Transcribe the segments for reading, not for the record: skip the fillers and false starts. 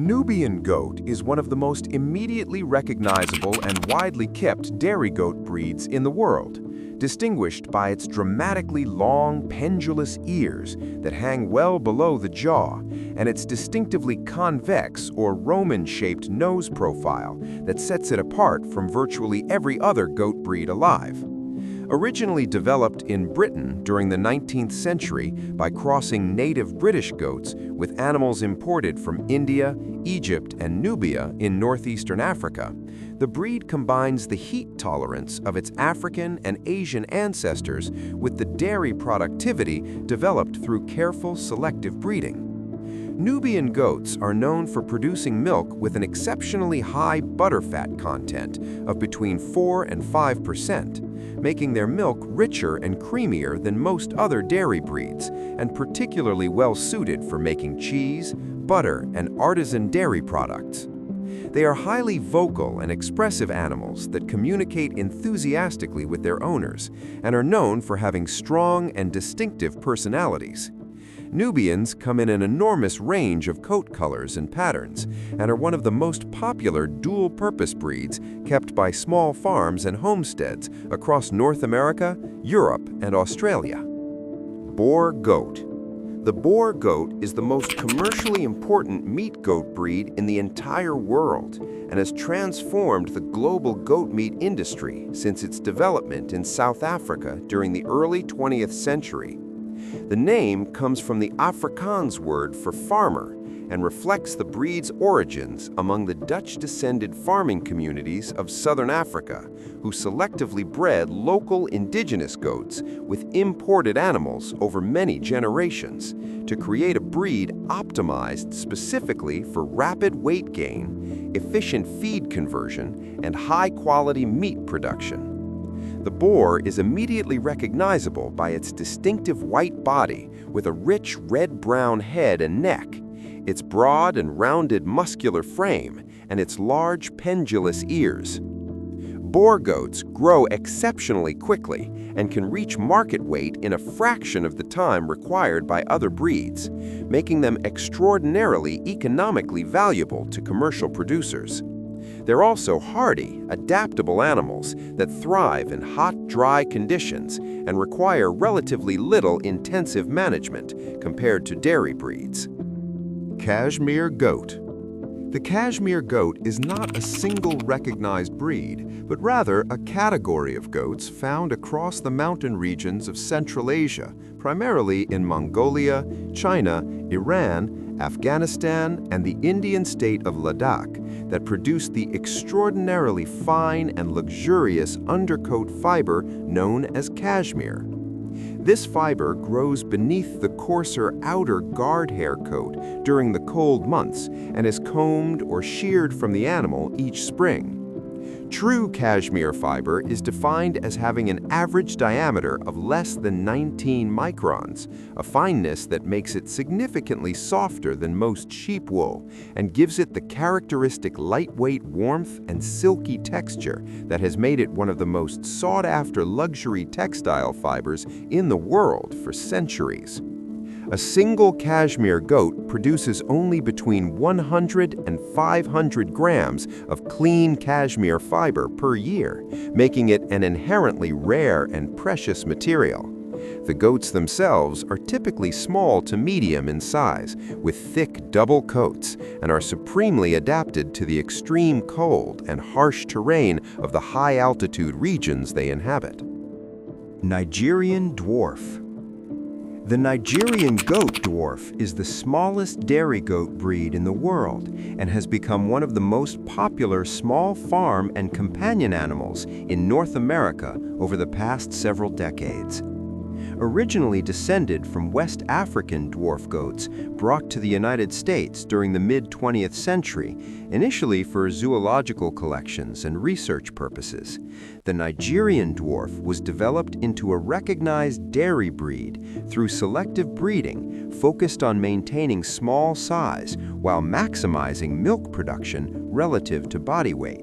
Nubian goat is one of the most immediately recognizable and widely kept dairy goat breeds in the world, distinguished by its dramatically long, pendulous ears that hang well below the jaw and its distinctively convex or Roman-shaped nose profile that sets it apart from virtually every other goat breed alive. Originally developed in Britain during the 19th century by crossing native British goats with animals imported from India, Egypt, and Nubia in northeastern Africa, the breed combines the heat tolerance of its African and Asian ancestors with the dairy productivity developed through careful selective breeding. Nubian goats are known for producing milk with an exceptionally high butterfat content of between 4 and 5%, making their milk richer and creamier than most other dairy breeds, and particularly well-suited for making cheese, butter, and artisan dairy products. They are highly vocal and expressive animals that communicate enthusiastically with their owners and are known for having strong and distinctive personalities. Nubians come in an enormous range of coat colors and patterns and are one of the most popular dual-purpose breeds kept by small farms and homesteads across North America, Europe, and Australia. Boer goat. The Boer goat is the most commercially important meat goat breed in the entire world and has transformed the global goat meat industry since its development in South Africa during the early 20th century. The name comes from the Afrikaans word for farmer and reflects the breed's origins among the Dutch-descended farming communities of southern Africa, who selectively bred local indigenous goats with imported animals over many generations to create a breed optimized specifically for rapid weight gain, efficient feed conversion, and high-quality meat production. The boar is immediately recognizable by its distinctive white body with a rich red-brown head and neck, its broad and rounded muscular frame, and its large pendulous ears. Boer goats grow exceptionally quickly and can reach market weight in a fraction of the time required by other breeds, making them extraordinarily economically valuable to commercial producers. They're also hardy, adaptable animals that thrive in hot, dry conditions and require relatively little intensive management compared to dairy breeds. Cashmere goat. The Cashmere goat is not a single recognized breed, but rather a category of goats found across the mountain regions of Central Asia, primarily in Mongolia, China, Iran, Afghanistan, and the Indian state of Ladakh, that produce the extraordinarily fine and luxurious undercoat fiber known as cashmere. This fiber grows beneath the coarser outer guard hair coat during the cold months and is combed or sheared from the animal each spring. True cashmere fiber is defined as having an average diameter of less than 19 microns, a fineness that makes it significantly softer than most sheep wool and gives it the characteristic lightweight warmth and silky texture that has made it one of the most sought-after luxury textile fibers in the world for centuries. A single cashmere goat produces only between 100 and 500 grams of clean cashmere fiber per year, making it an inherently rare and precious material. The goats themselves are typically small to medium in size, with thick double coats, and are supremely adapted to the extreme cold and harsh terrain of the high-altitude regions they inhabit. Nigerian dwarf. The Nigerian goat dwarf is the smallest dairy goat breed in the world and has become one of the most popular small farm and companion animals in North America over the past several decades. Originally descended from West African dwarf goats brought to the United States during the mid-20th century, initially for zoological collections and research purposes, the Nigerian dwarf was developed into a recognized dairy breed through selective breeding focused on maintaining small size while maximizing milk production relative to body weight.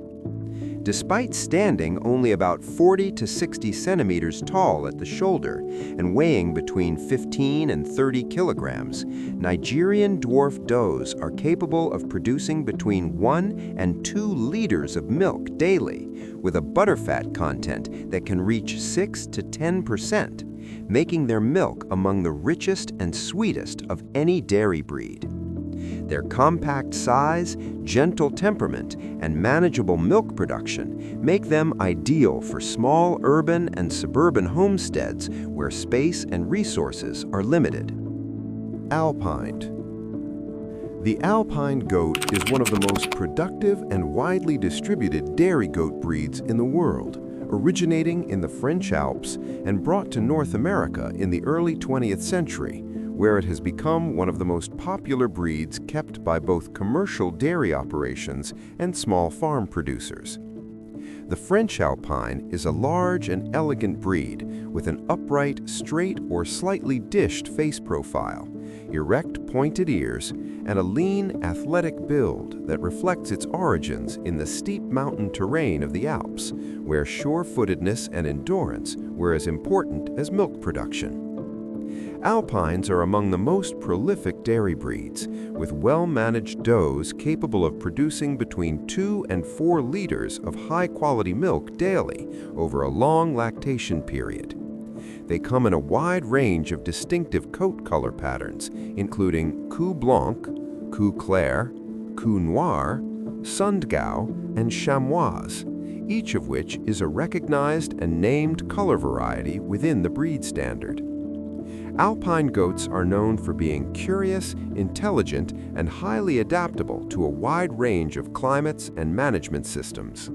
Despite standing only about 40 to 60 centimeters tall at the shoulder and weighing between 15 and 30 kilograms, Nigerian dwarf does are capable of producing between 1 and 2 liters of milk daily, with a butterfat content that can reach 6 to 10%, making their milk among the richest and sweetest of any dairy breed. Their compact size, gentle temperament, and manageable milk production make them ideal for small urban and suburban homesteads where space and resources are limited. Alpine. The Alpine goat is one of the most productive and widely distributed dairy goat breeds in the world, originating in the French Alps and brought to North America in the early 20th century, where it has become one of the most popular breeds kept by both commercial dairy operations and small farm producers. The French Alpine is a large and elegant breed with an upright, straight, or slightly dished face profile, erect pointed ears, and a lean, athletic build that reflects its origins in the steep mountain terrain of the Alps, where sure-footedness and endurance were as important as milk production. Alpines are among the most prolific dairy breeds, with well-managed does capable of producing between 2 and 4 liters of high-quality milk daily over a long lactation period. They come in a wide range of distinctive coat color patterns, including cou blanc, cou clair, cou noir, sundgau, and chamois, each of which is a recognized and named color variety within the breed standard. Alpine goats are known for being curious, intelligent, and highly adaptable to a wide range of climates and management systems.